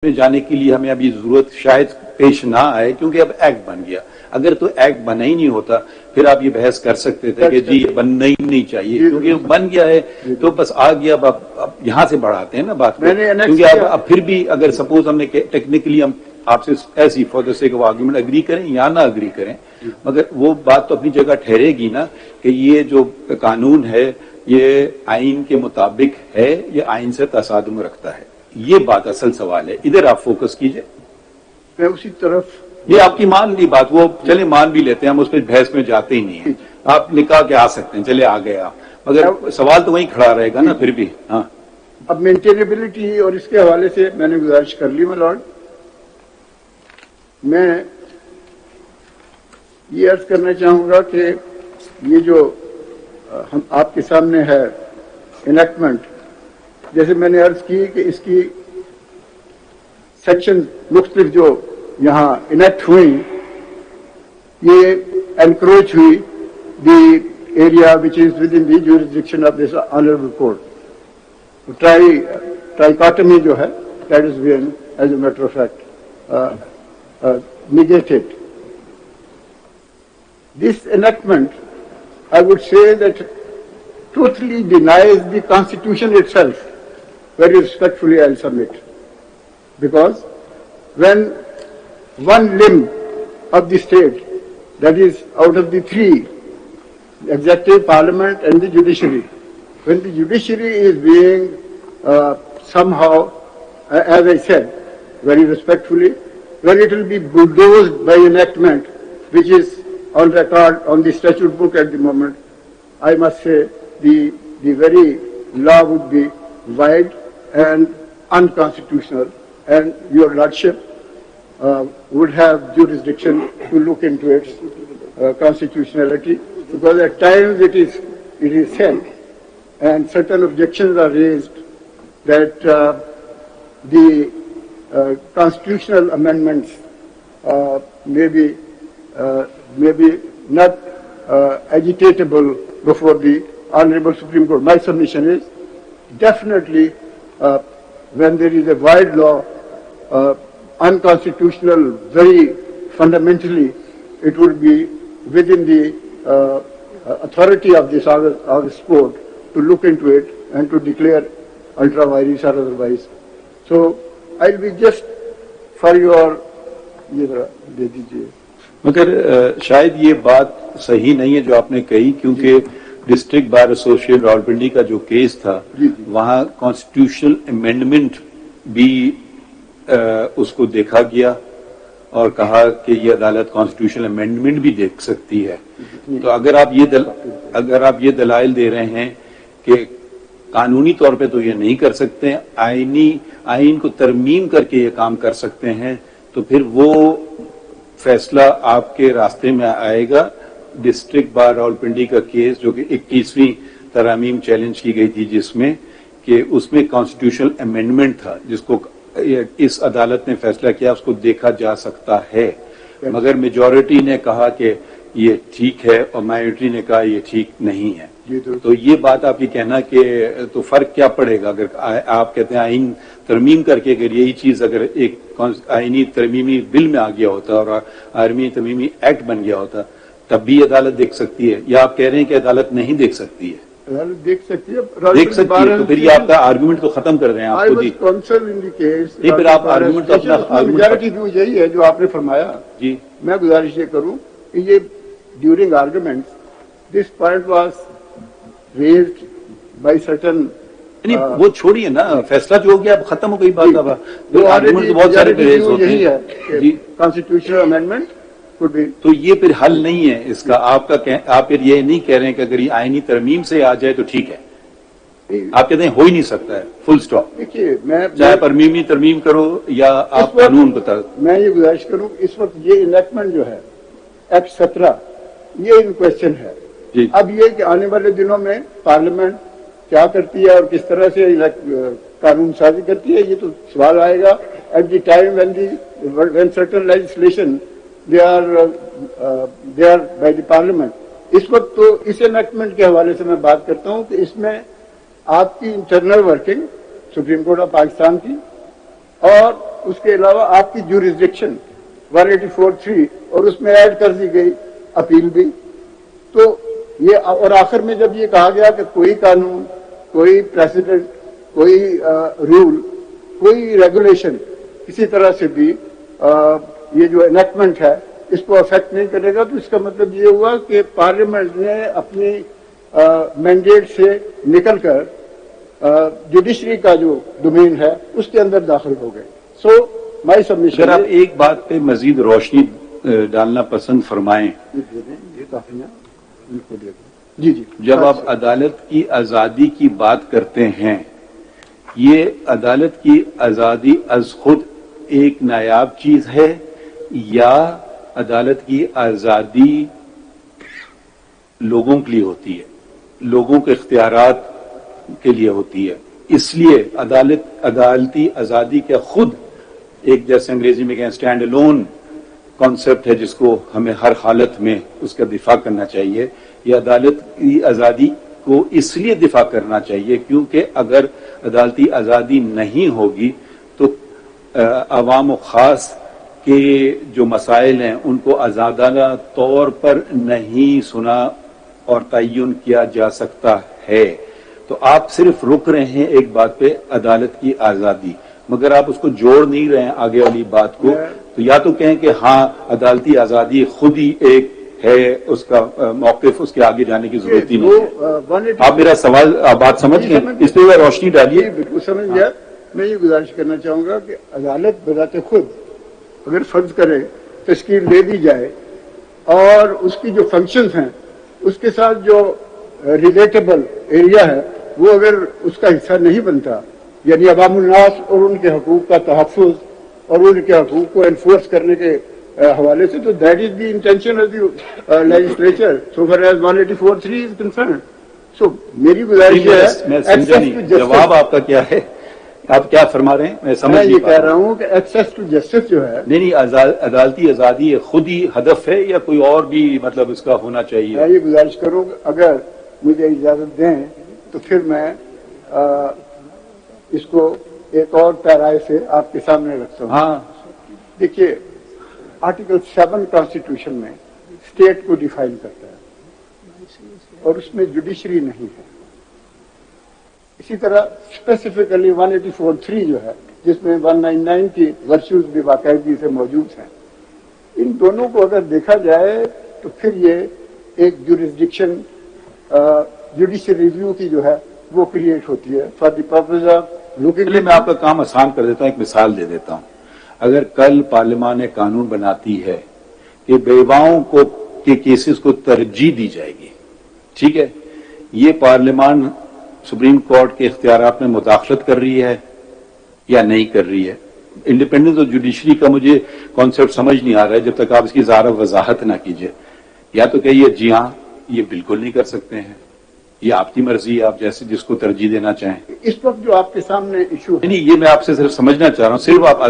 میں جانے کے لیے ہمیں ابھی ضرورت شاید پیش نہ آئے کیونکہ اب ایکٹ بن گیا. اگر تو ایکٹ بنا ہی نہیں ہوتا پھر آپ یہ بحث کر سکتے تھے کہ جی یہ بننا ہی نہیں چاہیے کیونکہ بن گیا ہے تو بس آ گیا. اب یہاں سے بڑھاتے ہیں نا بات کو, کیونکہ اب پھر بھی اگر سپوز ہم نے ٹیکنیکلی ہم آپ سے ایسی فور سے آرگومنٹ اگری کریں یا نہ اگری کریں, مگر وہ بات تو اپنی جگہ ٹھہرے گی نا کہ یہ جو قانون ہے یہ آئین کے مطابق ہے یا آئین سے تصادم رکھتا ہے. یہ بات اصل سوال ہے, ادھر آپ فوکس کیجئے. میں اسی طرف, یہ آپ کی مان لی بات, وہ چلے مان بھی لیتے ہیں, ہم اس پہ بحث میں جاتے ہی نہیں ہیں. آپ نکاح کے آ سکتے ہیں, چلے آ گئے آپ, مگر سوال تو وہیں کھڑا رہے گا نا پھر بھی. ہاں اب مینٹینیبلٹی اور اس کے حوالے سے میں نے گزارش کر لی ملارڈ. میں یہ عرض کرنا چاہوں گا کہ یہ جو ہم آپ کے سامنے ہے انیکٹمنٹ, جیسے میں نے عرض کی کہ اس کی سیکشن مختلف جو یہاں انیکٹ ہوئی, یہ انکروچ ہوئی دی ایریا وچ is within the jurisdiction of this honourable court. Trichotomy جو ہے that is been as a matter of fact negated. This enactment, I would say that totally denies the Constitution itself. Very respectfully I'll submit. Because when one limb of the state, that is out of the three, the executive, parliament and the judiciary, when the judiciary is being somehow, as I said, very respectfully, when it will be bulldozed by enactment, which is on record on the statute book at the moment, I must say the very law would be wide and unconstitutional, and your lordship would have jurisdiction to look into its constitutionality, because at times it is said, and certain objections are raised, that the constitutional amendments may be not agitatable before the Honorable Supreme Court. My submission is definitely when there is a wide law, unconstitutional, very fundamentally, it would be within the authority of this August Court to look into it and to declare ultra vires or otherwise. So I'll be just for your یہ دے دیجیے. مگر شاید یہ بات صحیح نہیں ہے جو آپ نے کہی, کیونکہ ڈسٹرکٹ بار ایسوسیشن راولپنڈی کا جو کیس تھا وہاں کانسٹیٹیوشنل امینڈمنٹ بھی اس کو دیکھا گیا اور کہا کہ یہ عدالت کانسٹیٹیوشنل امینڈمنٹ بھی دیکھ سکتی ہے. تو اگر آپ یہ دلائل دے رہے ہیں کہ قانونی طور پہ تو یہ نہیں کر سکتے, آئین کو ترمیم کر کے یہ کام کر سکتے ہیں, تو پھر وہ فیصلہ آپ کے راستے میں آئے گا. ڈسٹرکٹ بار راولپنڈی کا کیس جو کہ 21ویں ترامیم چیلنج کی گئی تھی, جس میں کہ اس میں کانسٹیٹیوشنل امینڈمنٹ تھا جس کو اس عدالت نے فیصلہ کیا اس کو دیکھا جا سکتا ہے, مگر میجورٹی نے کہا کہ یہ ٹھیک ہے اور مائنورٹی نے کہا یہ ٹھیک نہیں ہے. تو یہ بات آپ یہ کہنا کہ تو فرق کیا پڑے گا اگر آپ کہتے ہیں آئین ترمیم کر کے, اگر یہی چیز اگر ایک آئینی ترمیمی بل میں آ گیا ہوتا اور آئینی ترمیمی ایکٹ بن گیا ہوتا تب بھی عدالت دیکھ سکتی ہے, یا آپ کہہ رہے ہیں کہ عدالت نہیں دیکھ سکتی ہے؟ دیکھ سکتی ہے, تو پھر یہ آپ کا آرگومنٹ تو ختم کر رہے ہیں آپ کو. جی پھر آپ آرگومنٹ تو اپنا یہی ہے جو آپ نے فرمایا. جی میں گزارش یہ کروں کہ یہ during argument this point was raised by certain. وہ چھوڑیے نا, فیصلہ جو ہو گیا اب ختم ہو گئی بات. آرگومنٹ تو بہت سارے ریز ہوتے ہیں. جی کانسٹیٹیوشنل امینڈمنٹ تو یہ پھر حل نہیں ہے اس کا. آپ پھر یہ نہیں کہہ رہے ہیں کہ اگر یہ آئینی ترمیم سے آ جائے تو ٹھیک ہے, آپ کہتے ہیں ہو ہی نہیں سکتا ہے, فل اسٹاپ. دیکھیے میں چاہے پرمیمی ترمیم کرو یا آپ قانون بتا. میں یہ گزارش کروں اس وقت یہ انیکٹمنٹ جو ہے ایکٹ 17 یہ ان کوشچن ہے. اب یہ کہ آنے والے دنوں میں پارلیمنٹ کیا کرتی ہے اور کس طرح سے قانون سازی کرتی ہے, یہ تو سوال آئے گا at the time when certain legislation they are by the parliament. اس وقت تو اس انیکٹمنٹ کے حوالے سے میں بات کرتا ہوں کہ اس میں آپ کی internal working supreme court of Pakistan کی اور اس کے علاوہ آپ کی جورسڈکشن 184(3) اور اس میں ایڈ کر دی گئی اپیل بھی. تو یہ اور آخر میں جب یہ کہا گیا کہ کوئی قانون، کوئی پریسیڈنٹ، کوئی رول، کوئی ریگولیشن کسی طرح سے بھی یہ جو انیکٹمنٹ ہے اس کو افیکٹ نہیں کرے گا، تو اس کا مطلب یہ ہوا کہ پارلیمنٹ نے اپنی مینڈیٹ سے نکل کر جوڈیشری کا جو ڈومین ہے اس کے اندر داخل ہو گئے. سو مائی سبمیشن. اگر آپ ایک بات پہ مزید روشنی ڈالنا پسند فرمائیں. جی جی. جب آپ عدالت کی آزادی کی بات کرتے ہیں، یہ عدالت کی آزادی از خود ایک نایاب چیز ہے یا عدالت کی آزادی لوگوں کے لیے ہوتی ہے، لوگوں کے اختیارات کے لیے ہوتی ہے؟ اس لیے عدالتی آزادی کا خود ایک، جیسے انگریزی میں کہیں، اسٹینڈ الون کانسیپٹ ہے جس کو ہمیں ہر حالت میں اس کا دفاع کرنا چاہیے. یہ عدالت کی آزادی کو اس لیے دفاع کرنا چاہیے کیونکہ اگر عدالتی آزادی نہیں ہوگی تو عوام و خاص کے جو مسائل ہیں ان کو آزادانہ طور پر نہیں سنا اور تعین کیا جا سکتا ہے. تو آپ صرف رک رہے ہیں ایک بات پہ، عدالت کی آزادی، مگر آپ اس کو جوڑ نہیں رہے ہیں آگے والی بات کو. تو یا تو کہیں کہ ہاں عدالتی آزادی خود ہی ایک ہے، اس کا موقف اس کے آگے جانے کی ضرورت ہی نہیں ہے. آپ میرا سوال بات سمجھ گئے، اس پہ روشنی ڈالیے. بالکل سمجھ گیا. میں یہ گزارش کرنا چاہوں گا کہ عدالت بذات خود اگر فرض کرے تشکیل دے دی جائے اور اس کی جو فنکشنز ہیں اس کے ساتھ جو ریلیٹیبل ایریا ہے وہ اگر اس کا حصہ نہیں بنتا، یعنی عوام الناس اور ان کے حقوق کا تحفظ اور ان کے حقوق کو انفورس کرنے کے حوالے سے، تو that is the intention of the legislature so far as 184(3) is concerned. So میری گزارش ہے، جواب آپ کا کیا ہے؟ آپ کیا فرما رہے ہیں؟ میں سمجھ یہ کہہ رہا ہوں کہ ایکسیس ٹو جسٹس جو ہے، نہیں عدالتی آزادی خود ہی ہدف ہے یا کوئی اور بھی مطلب اس کا ہونا چاہیے؟ میں یہ گزارش کروں کہ اگر مجھے اجازت دیں تو پھر میں اس کو ایک اور پیرائے سے آپ کے سامنے رکھتا ہوں. ہاں دیکھیے، آرٹیکل 7 کانسٹیٹیوشن میں اسٹیٹ کو ڈیفائن کرتا ہے اور اس میں جوڈیشری نہیں ہے. اسی طرح اسپیسیفکلی 184(3) جو ہے جس میں 199 کی ورچوز بھی باقاعدگی سے موجود ہیں، ان دونوں کو اگر دیکھا جائے تو پھر یہ ایک جورسڈکشن جوڈیشل ریویو کی جو ہے وہ کریٹ ہوتی ہے for the purpose of looking. میں آپ کا کام آسان کر دیتا ہوں، ایک مثال دے دیتا ہوں. اگر کل پارلیمان قانون بناتی ہے کہ بیواؤں کو کے کیسز کو ترجیح دی جائے گی، ٹھیک ہے، یہ پارلیمان سپریم کورٹ کے اختیارات میں مداخلت کر رہی ہے یا نہیں کر رہی ہے؟ انڈیپینڈنس اور جوڈیشری کا مجھے کانسیپٹ سمجھ نہیں آ رہا ہے جب تک آپ اس کی ظاہر وضاحت نہ کیجیے. یا تو کہیے جی ہاں یہ بالکل نہیں کر سکتے ہیں، یہ آپ کی مرضی ہے، آپ جیسے جس کو ترجیح دینا چاہیں. اس وقت جو آپ کے سامنے ایشو ہے، نہیں، یہ میں آپ سے صرف سمجھنا چاہ رہا ہوں، صرف آپ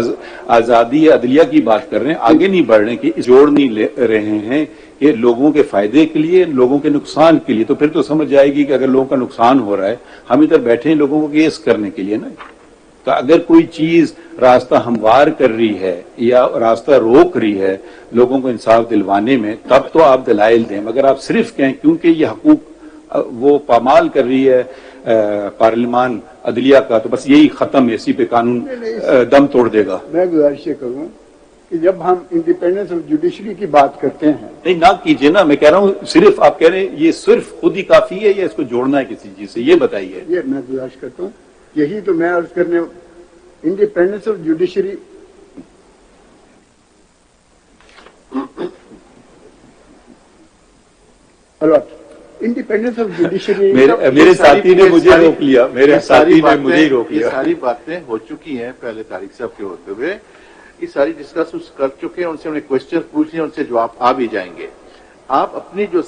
آزادی عدلیہ کی بات کر رہے ہیں، آگے نہیں بڑھ رہے ہیں کہ جوڑ نہیں لے رہے ہیں کہ لوگوں کے فائدے کے لیے، لوگوں کے نقصان کے لیے. تو پھر تو سمجھ جائے گی کہ اگر لوگوں کا نقصان ہو رہا ہے، ہم ادھر بیٹھے ہیں لوگوں کو کیس کرنے کے لیے نا. تو اگر کوئی چیز راستہ ہموار کر رہی ہے یا راستہ روک رہی ہے لوگوں کو انصاف دلوانے میں، تب تو آپ دلائل دیں. مگر آپ صرف کہیں کیونکہ یہ حقوق وہ پامال کر رہی ہے پارلیمان عدلیہ کا، تو بس یہی ختم، اسی پہ قانون دم توڑ دے گا. میں گزارش یہ کروں کہ جب ہم انڈیپینڈنس آف جوڈیشری کی بات کرتے ہیں، نہیں نہ کیجیے نا، میں کہہ رہا ہوں صرف آپ کہہ رہے ہیں یہ صرف خود ہی کافی ہے یا اس کو جوڑنا ہے کسی چیز سے، یہ بتائیے. یہ میں گزارش کرتا ہوں، یہی تو میں عرض کرنے، independence of judiciary independence of judiciary میرے ساتھی نے مجھے روک لیا، میرے ساتھی نے مجھے روک لیا. یہ ساری باتیں ہو چکی ہیں پہلے طارق صاحب کے ہوتے ہوئے، یہ ساری ڈسکس کر چکے ہیں، ان سے ہم نے کوشچن پوچھ لیے، ان سے جواب آ بھی جائیں گے. آپ اپنی جو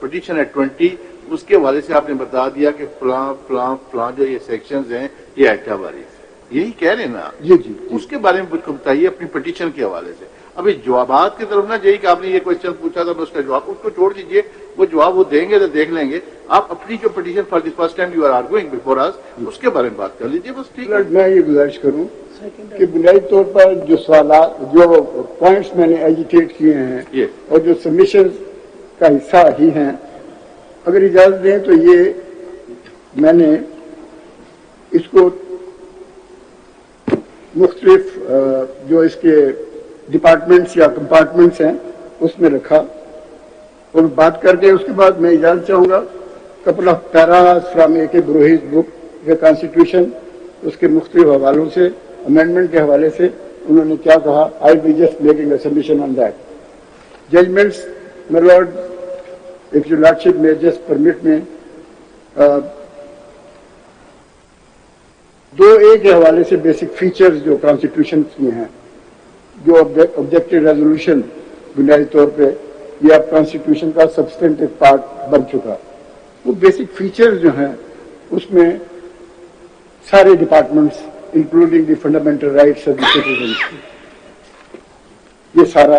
پٹیشن ہے 20 اس کے حوالے سے آپ نے بتا دیا کہ فلاں فلاں فلاں جو یہ سیکشنز ہیں یہ ایکٹا واریز، یہی کہہ رہے ہیں نا؟ جی جی. اس کے بارے میں کچھ بتائیے اپنی پٹیشن کے حوالے سے. ابھی جوابات کی طرف نہ جائیے کہ آپ نے یہ کوشچن پوچھا تھا میں اس کا جواب اس کو چھوڑ دیجیے, وہ جواب وہ دیں گے تو دیکھ لیں گے. آپ اپنی جو petition for the first time you are arguing before اس, اس کے بارے میں بات کر لیجیے بس. ٹھیک ہے, میں یہ گزارش کروں کہ بنیادی طور پر جو سوالات جو پوائنٹس میں نے ایجیٹیٹ کیے ہیں اور جو سبمیشن کا حصہ ہی ہیں, اگر اجازت دیں تو یہ میں نے اس کو مختلف جو اس کے ڈپارٹمنٹس یا کمپارٹمنٹس ہیں اس میں رکھا اور بات کر کے اس کے بعد میں اجازت چاہوں گا کپل آف پیراز فرام اے کے بروہیز بک دا کانسٹیٹیوشن, اس کے مختلف حوالوں سے امینڈمنٹ کے حوالے سے انہوں نے کیا کہا. I be just making a submission on that. Judgments my lord, if your lordship میں جسٹ پرمٹ میں 2A کے حوالے سے بیسک فیچرز جو کانسٹیٹیوشن میں ہیں, جو آبجیکٹو ریزولوشن بنیادی طور پہ یہ اب کانسٹیٹیوشن کا سبسٹینٹو پارٹ بن چکا, وہ بیسک فیچرز جو ہیں اس میں سارے departments including the fundamental rights of the citizen, یہ سارا,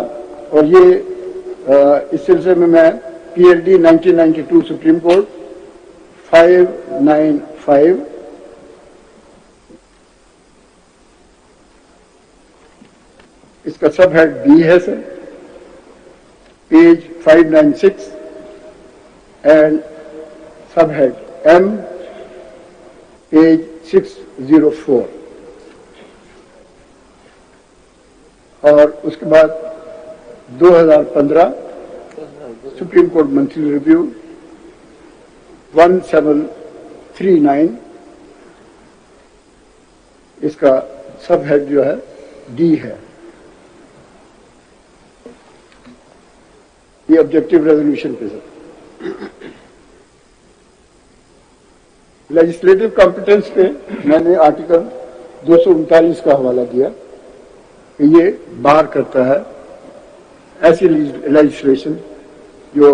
اور یہ اس سلسلے میں PLD 1992 سپریم کورٹ 595 اس کا سب ہیڈ بی ہے sir, page 596 and sub head M page 604, اور اس کے بعد 2015 سپریم کورٹ منتھلی ریویو 1739 اس کا سب ہیڈ جو ہے ڈی ہے. یہ آبجیکٹو ریزولوشن کے ساتھ لیجسلیٹو کمپیٹنس پہ میں نے آرٹیکل 239 کا حوالہ دیا کہ یہ بار کرتا ہے ایسی لیجسلیشن جو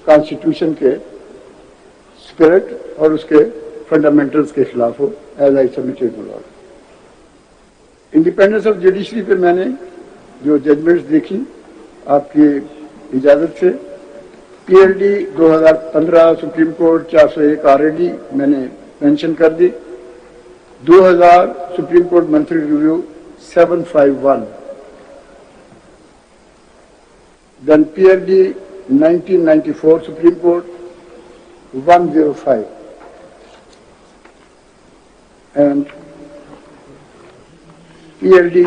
کانسٹیٹیوشن کے اسپرٹ اور اس کے فنڈامنٹلز کے خلاف ہو, as I submitted to lord. Independence of judiciary پہ میں نے جو ججمنٹس دیکھی آپ کی اجازت سے, PLD 2015 سپریم کورٹ 401 آلریڈی میں نے مینشن کر دی, 2000 supreme court monthly review 751, then PLD 1994 supreme court 105, and PLD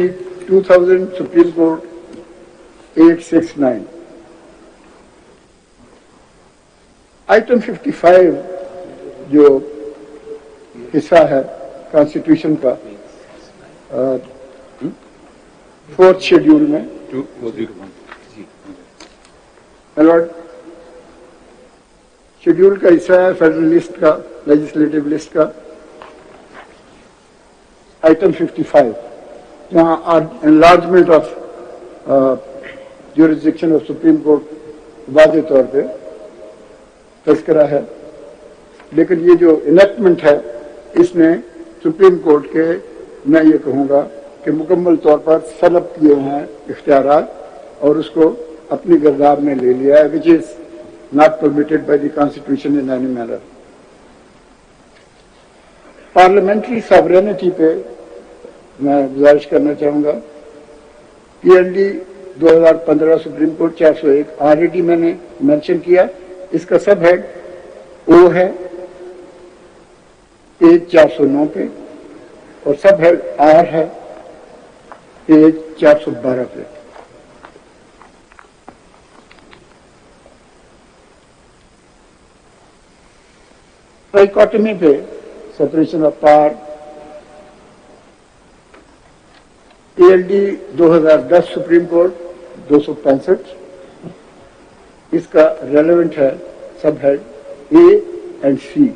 2000 supreme court 869. Item 55 جو حصہ ہے کانسٹیٹیوشن کا 4th شیڈیول میں, لارڈ شیڈیول کا حصہ ہے فیڈرل لسٹ کا, لیجسلیٹو لسٹ کا. آئٹم 55 جہاں enlargement of jurisdiction of supreme court واضح طور پہ تذکرہ ہے, لیکن یہ جو انیکٹمنٹ ہے اس نے سپریم کورٹ کے میں یہ کہوں گا کہ مکمل طور پر سلب کیے ہیں اختیارات اور اس کو اپنی گرداب میں لے لیا ہے, which is not permitted by the constitution in any manner. Parliamentary sovereignty پہ میں گزارش کرنا چاہوں گا. PLD 2015 سپریم کورٹ 401 آلریڈی میں نے مینشن کیا, اس کا سب ہیڈ او ہے پیج 409 پہ, اور سب ہیڈ آر ہے پیج 412 پہ. ٹرائیکاٹمی پہ separation of power PLD 2010 Supreme Court 265, اس کا ریلیونٹ ہے sub head A and C.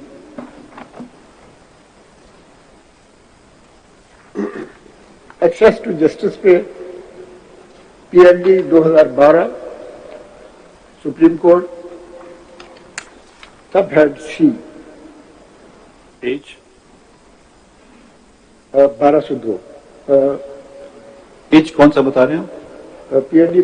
Access to justice پہ PLD 2012 Supreme Court sub head C page 1202. Page کون سا بتا رہے ہیں؟ PLD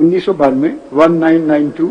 1992 1992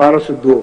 1202,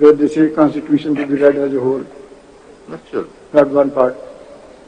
where they say constitution to be read as a whole, not one part.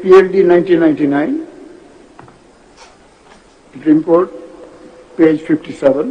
PLD 1999 Supreme Court page 57,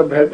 subhead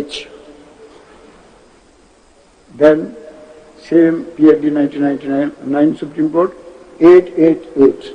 H. Then same PLD 1999 Supreme Court 888,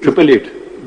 888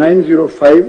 905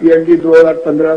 PLD 2015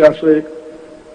401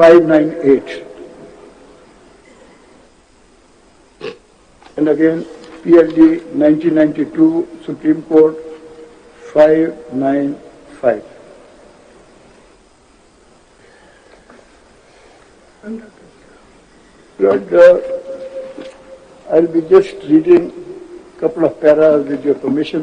598 and again PLD 1992 Supreme Court 595. Lord, I'll be just reading a couple of paras with your permission.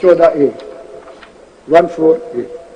14A 14A।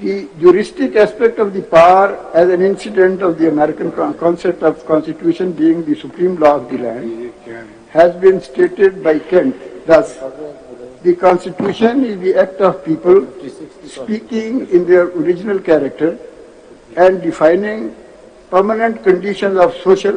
The juristic aspect of the power as an incident of the American concept of constitution being the supreme law of the land has been stated by Kent. Thus, the constitution is the act of people speaking in their original character and defining permanent conditions of social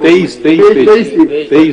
23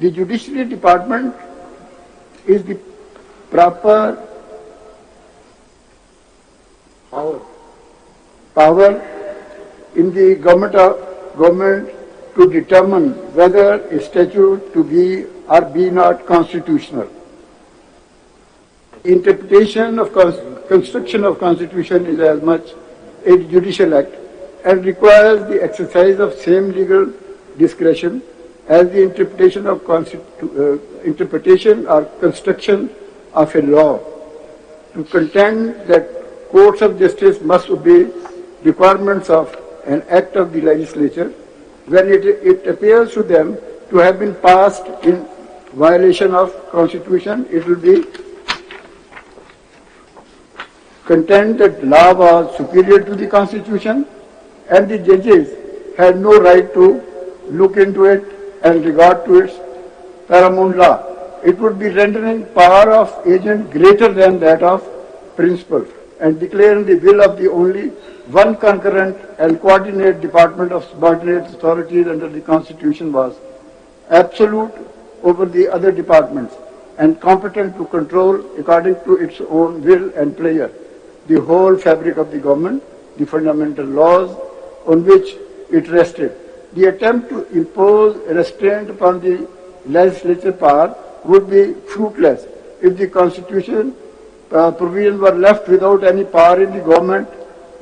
The judiciary department is the proper power in the government to determine whether a statute to be or be not constitutional. Interpretation of construction of constitution is as much a judicial act and requires the exercise of same legal discretion as the interpretation of interpretation or construction of a law. To contend that courts of justice must obey requirements of an act of the legislature when it appears to them to have been passed in violation of constitution, it will be contend that law was superior to the constitution and the judges had no right to look into it and regard to its paramount law. It would be rendering power of agent greater than that of principal and declaring the will of the only one concurrent and coordinate department of subordinate authorities under the constitution was absolute over the other departments and competent to control according to its own will and pleasure the whole fabric of the government, the fundamental laws on which it rested. The attempt to impose a restraint upon the legislature power would be fruitless if the constitution provisions were left without any power in the government.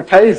28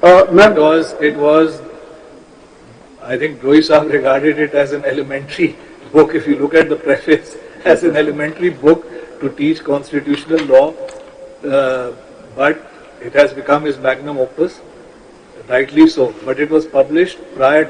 It was, I think Broi Sahab regarded it as an elementary book, if you look at the preface, as an elementary book to teach constitutional law, but it has become his magnum opus, rightly so, but it was published prior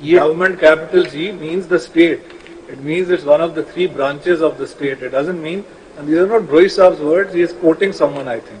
government capital G means the state. It means it's one of the 3 branches of the state. It doesn't mean, and these are not Broi Saab's words, he is quoting someone, I think.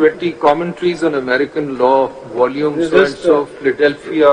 20 commentaries on American law, volume so of Philadelphia.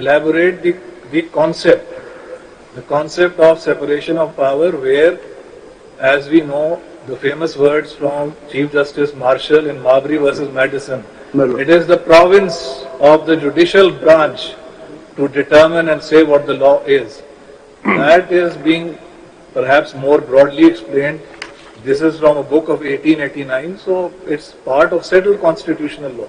elaborate the concept of separation of power, where, as we know, the famous words from Chief Justice Marshall in Marbury versus Madison, It is the province of the judicial branch to determine and say what the law is. That is being perhaps more broadly explained. This is from a book of 1889, so it's part of settled constitutional law.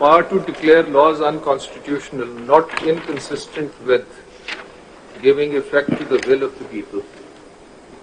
power to declare laws unconstitutional, not inconsistent with giving effect to the will of the people.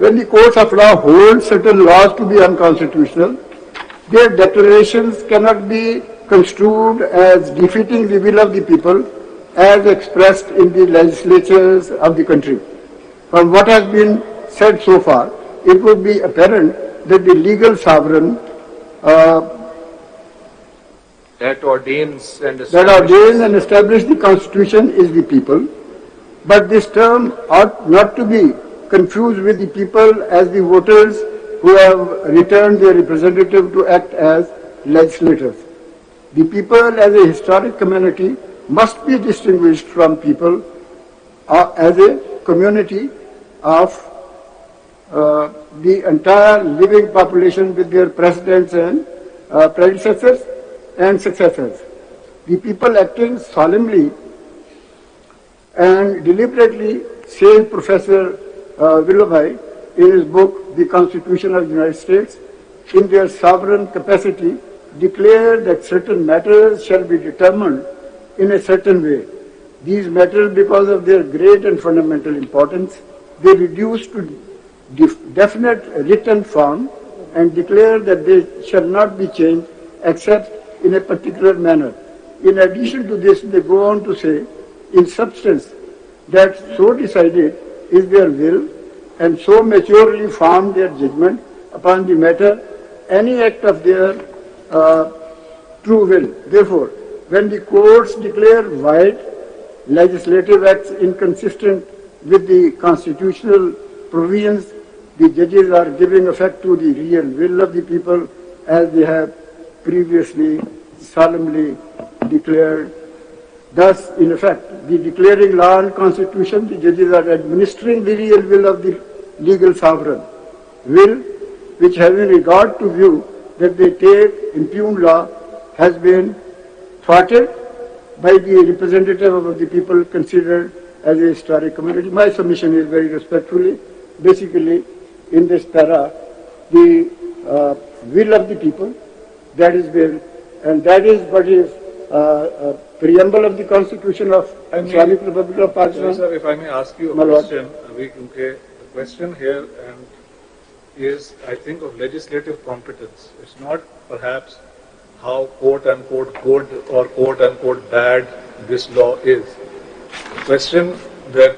When the courts of law hold certain laws to be unconstitutional, their declarations cannot be construed as defeating the will of the people as expressed in the legislatures of the country. From what has been said so far, it would be apparent that the legal sovereign That ordains and establishes the constitution is the people, but this term ought not to be confused with the people as the voters who have returned their representative to act as legislators. The people as a historic community must be distinguished from people as a community of the entire living population with their presidents and predecessors and successors. The people acting solemnly and deliberately, says Professor Willoughby in his book, The Constitution of the United States, in their sovereign capacity, declare that certain matters shall be determined in a certain way. These matters, because of their great and fundamental importance, they reduce to definite written form and declare that they shall not be changed except in a particular manner. In addition to this, they go on to say, in substance, that so decided is their will and so maturely formed their judgment upon the matter, any act of their true will. Therefore, when the courts declare void legislative acts inconsistent with the constitutional provisions, the judges are giving effect to the real will of the people as they have previously solemnly declared. Thus, in effect, the declaring law and constitution, the judges are administering the real will of the legal sovereign, will which, having regard to view that they take impugned law, has been thwarted by the representative of the people considered as a historic community. My submission is very respectfully, basically, in this para, the will of the people, that is will, and that is what is preamble of the Constitution of Islamic Republic of Pakistan. Sir, if I may ask you a question, the question here is, I think, of legislative competence. It's not perhaps how quote-unquote good or quote-unquote bad this law is. The question that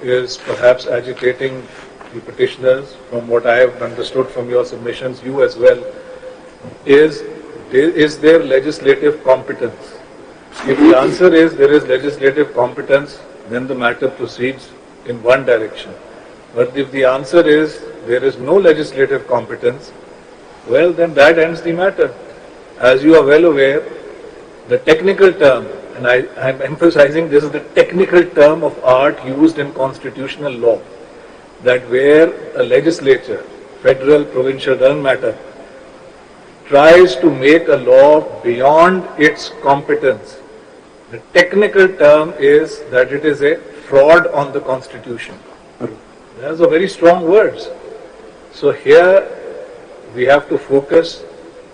is perhaps agitating the petitioners, from what I have understood from your submissions, you as well, is there legislative competence? If the answer is there is legislative competence, then the matter proceeds in one direction. But if the answer is there is no legislative competence, well, then that ends the matter. As you are well aware, the technical term, and I am emphasizing this is the technical term of art used in constitutional law, that where a legislature, federal, provincial, doesn't matter, tries to make a law beyond its competence, the technical term is that it is a fraud on the Constitution. Those are very strong words. So here we have to focus,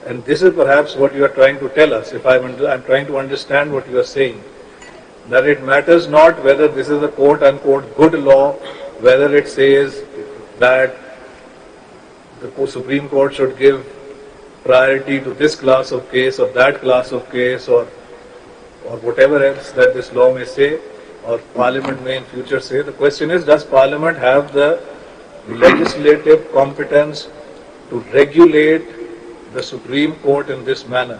and this is perhaps what you are trying to tell us, if I'm trying to understand what you are saying, that it matters not whether this is a quote-unquote good law, whether it says that the Supreme Court should give priority to this class of case or that class of case or whatever else that this law may say or Parliament may in future say. The question is, does Parliament have the legislative competence to regulate the Supreme Court in this manner?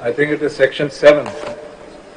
I think it is section 7.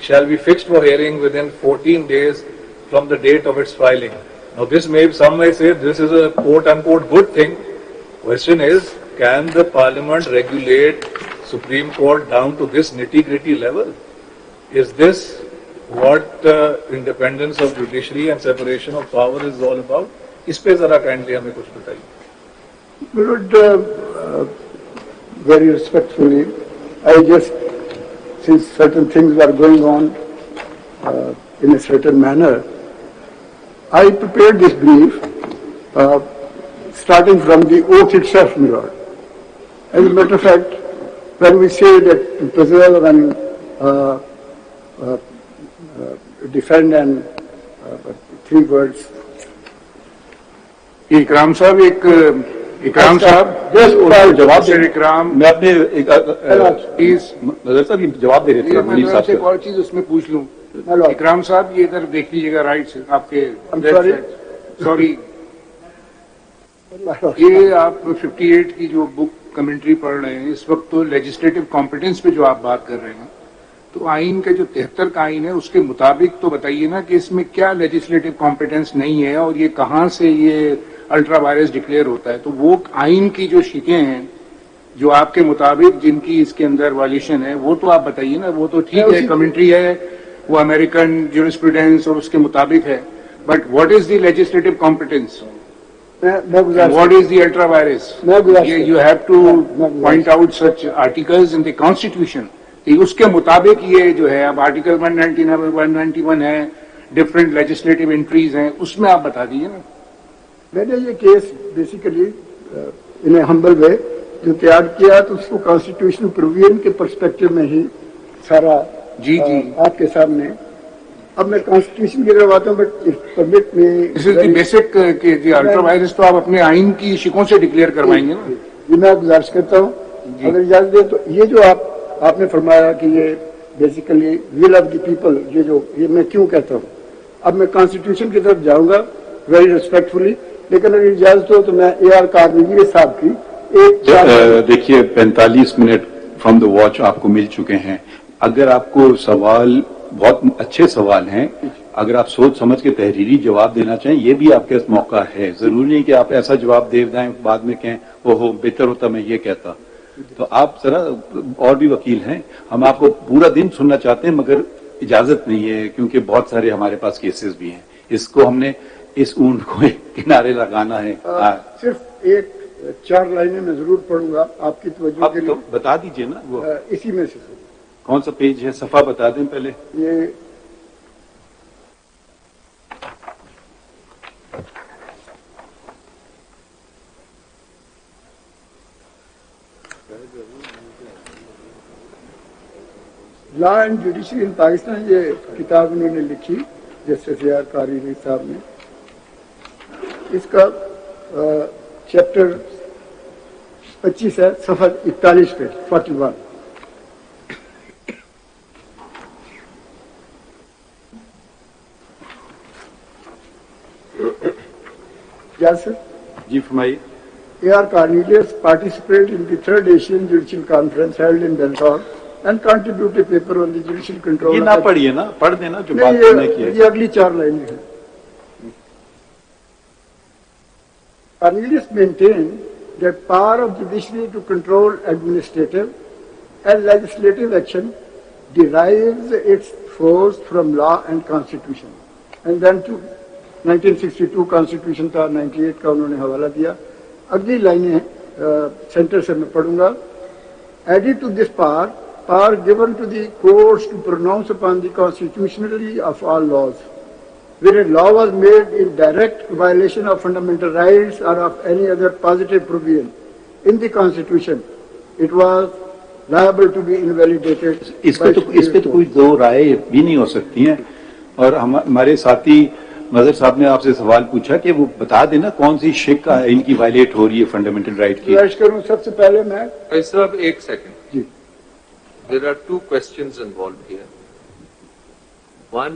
shall be fixed for hearing within 14 days from the date of its filing. Now this may, some may say this is a quote unquote good thing. Question is, can the Parliament regulate Supreme Court down to this nitty-gritty level? Is this what independence of judiciary and separation of power is all about? اس پہ ذرا kindly ہمیں کچھ بتائیے. Very respectfully, I just, since certain things were going on in a certain manner, I prepared this brief starting from the oath itself, my lord. As a matter of fact, when we say that to preserve and defend and three words. اکرام صاحب اکرام صاحب جواب سر اکرام میں اپنے mother صاحب جواب دے رہے تھے. میں آپ سے ایک اور چیز اس میں پوچھ لوں. اکرام صاحب یہ ادھر دیکھ لیجیے گا رائٹ سے آپ کے سوری یہ آپ 58 کی جو بک کمنٹری پڑھ رہے ہیں اس وقت تو لیجسلیٹو کمپیٹنس پہ جو آپ بات کر رہے ہیں تو آئین کا جو 73 کا آئین ہے اس کے مطابق تو بتائیے نا کہ اس میں کیا لیجسلیٹو کمپیٹنس نہیں ہے اور یہ کہاں سے یہ الٹرا وائرس ڈکلیئر ہوتا ہے. تو وہ آئین کی جو شکیں ہیں جو آپ کے مطابق جن کی اس کے اندر وائلیشن ہے وہ تو آپ بتائیے نا. وہ تو ٹھیک ہے کمنٹری ہے وہ امریکن جورسپروڈنس اور اس کے مطابق ہے but what is the legislative competence what is the ultra vires you have to point out such articles in the constitution. اس کے مطابق یہ جو ہے اب آرٹیکل 191 ہے ڈفرینٹ لیجسلیٹو انٹریز ہیں اس میں آپ بتا دیجیے نا. میں نے یہ کیس بیسیکلی ان اے ہمبل وے جو تیار کیا تو اس کو کانسٹیٹیوشنل پروویژن کے پرسپیکٹو میں ہی سارا جی آپ کے سامنے. اب میں کانسٹیٹیوشن کی طرف آتا ہوں بٹ پرمٹ میں بیسک کہ الٹرا وائرس تو آپ اپنے آئین کی شکوں سے ڈکلیئر کروائیں گے نا. یہ میں گزارش کرتا ہوں اگر اجازت دے تو یہ جو آپ نے فرمایا کہ یہ basically will of the people یہ میں کیوں کہتا ہوں. اب میں کانسٹیٹیوشن کی طرف جاؤں گا ویری ریسپیکٹفلی لیکن اگر اجازت ہو تو میں اے آر کارنیگی صاحب کی ایک دیکھیے 45 منٹ فرام دا واچ آپ کو مل چکے ہیں. اگر آپ کو سوال بہت اچھے سوال ہیں اگر آپ سوچ سمجھ کے تحریری جواب دینا چاہیں یہ بھی آپ کے پاس موقع ہے. ضروری نہیں کہ آپ ایسا جواب دے دیں بعد میں کہیں وہ بہتر ہوتا میں یہ کہتا. تو آپ ذرا اور بھی وکیل ہیں ہم آپ کو پورا دن سننا چاہتے ہیں مگر اجازت نہیں ہے کیونکہ بہت سارے ہمارے پاس کیسز بھی ہیں. اس کو ہم نے اس اونٹ کو کنارے لگانا ہے. صرف ایک 4 لائنیں میں ضرور پڑھوں گا آپ کی توجہ کے لیے. بتا دیجئے نا وہ اسی میں سے کون سا پیج ہے صفحہ بتا دیں پہلے. یہ لا اینڈ جوڈیشری ان پاکستان یہ کتاب انہوں نے لکھی جسٹس اے آر کارنیگی صاحب نے. اس کا چیپٹر 25 ہے صفحہ 41 پہ 41. کیا سر جی فرمائیے. A R Cornelius participate in the 3rd Asian judicial conference held in Bangkok and contribute a paper on the judicial control. یہ نہ پڑھیے نا پڑھ دینا جو بات کرنے کی ہے. یہ اگلی 4 لائنیں ہیں. Cornelius maintained that power of judiciary to control administrative and legislative action derives its force from law and constitution. And then to 1962 constitution تھا 98 کا انہوں نے حوالہ دیا. اگلی لائنیں سینٹر سے میں پڑھوں گا. Added to this power given to the courts to pronounce upon the constitutionality of all laws. Where a law was made in direct violation of fundamental rights or of any other positive provision in the Constitution, it was liable to be invalidated. اس پہ تو کوئی دو رائے بھی نہیں ہو سکتی ہیں. اور ہمارے ساتھی نظر صاحب نے آپ سے سوال پوچھا کہ وہ بتا دینا کون سی شک ان کی وائلیٹ ہو رہی ہے فنڈامنٹل رائٹ کی. کروں سب سے پہلے میں صاحب ایک سیکنڈ. جی There are 2 questions involved here. One